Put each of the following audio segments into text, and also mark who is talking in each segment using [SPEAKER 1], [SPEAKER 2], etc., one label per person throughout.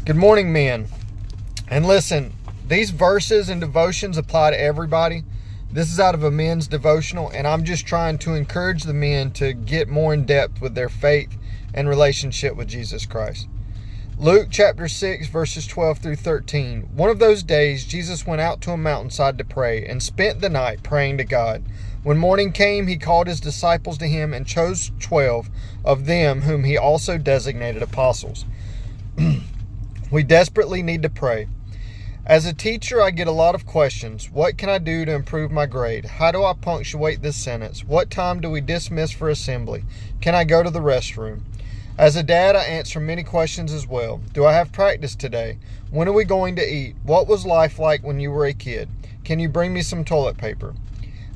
[SPEAKER 1] Good morning, men. And listen, these verses and devotions apply to everybody. This is out of a men's devotional, and I'm just trying to encourage the men to get more in depth with their faith and relationship with Jesus Christ. Luke chapter 6, verses 12 through 13. One of those days, Jesus went out to a mountainside to pray and spent the night praying to God. When morning came, he called his disciples to him and chose 12 of them, whom he also designated apostles. We desperately need to pray. As a teacher, I get a lot of questions. What can I do to improve my grade? How do I punctuate this sentence? What time do we dismiss for assembly? Can I go to the restroom? As a dad, I answer many questions as well. Do I have practice today? When are we going to eat? What was life like when you were a kid? Can you bring me some toilet paper?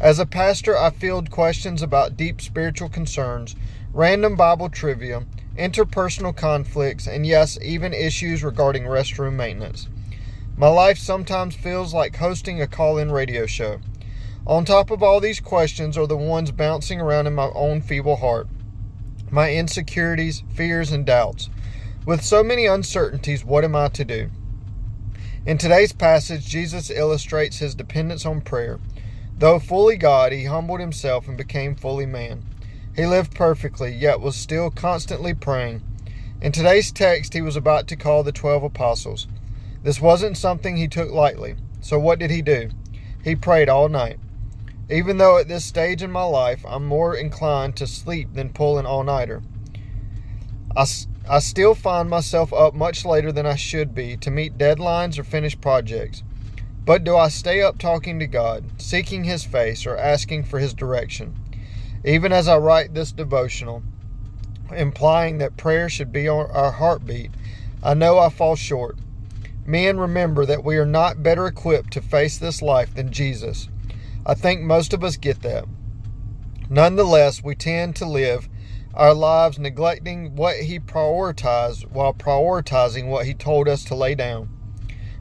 [SPEAKER 1] As a pastor, I field questions about deep spiritual concerns, random Bible trivia, interpersonal conflicts, and yes, even issues regarding restroom maintenance. My life sometimes feels like hosting a call-in radio show. On top of all these questions are the ones bouncing around in my own feeble heart. My insecurities, fears, and doubts. With so many uncertainties, what am I to do? In today's passage, Jesus illustrates his dependence on prayer. Though fully God, he humbled himself and became fully man. He lived perfectly, yet was still constantly praying. In today's text, he was about to call the 12 apostles. This wasn't something he took lightly. So what did he do? He prayed all night. Even though at this stage in my life, I'm more inclined to sleep than pull an all-nighter. I still find myself up much later than I should be to meet deadlines or finish projects. But do I stay up talking to God, seeking his face, or asking for his direction? Even as I write this devotional, implying that prayer should be our heartbeat, I know I fall short. Men, remember that we are not better equipped to face this life than Jesus. I think most of us get that. Nonetheless, we tend to live our lives neglecting what he prioritized while prioritizing what he told us to lay down.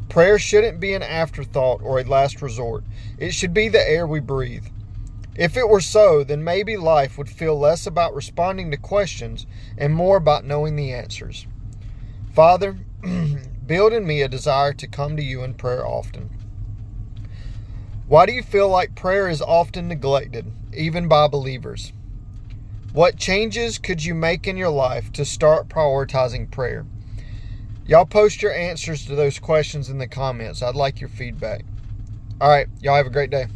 [SPEAKER 1] Prayer shouldn't be an afterthought or a last resort. It should be the air we breathe. If it were so, then maybe life would feel less about responding to questions and more about knowing the answers. Father, build in me a desire to come to you in prayer often. Why do you feel like prayer is often neglected, even by believers? What changes could you make in your life to start prioritizing prayer? Y'all post your answers to those questions in the comments. I'd like your feedback. All right, y'all have a great day.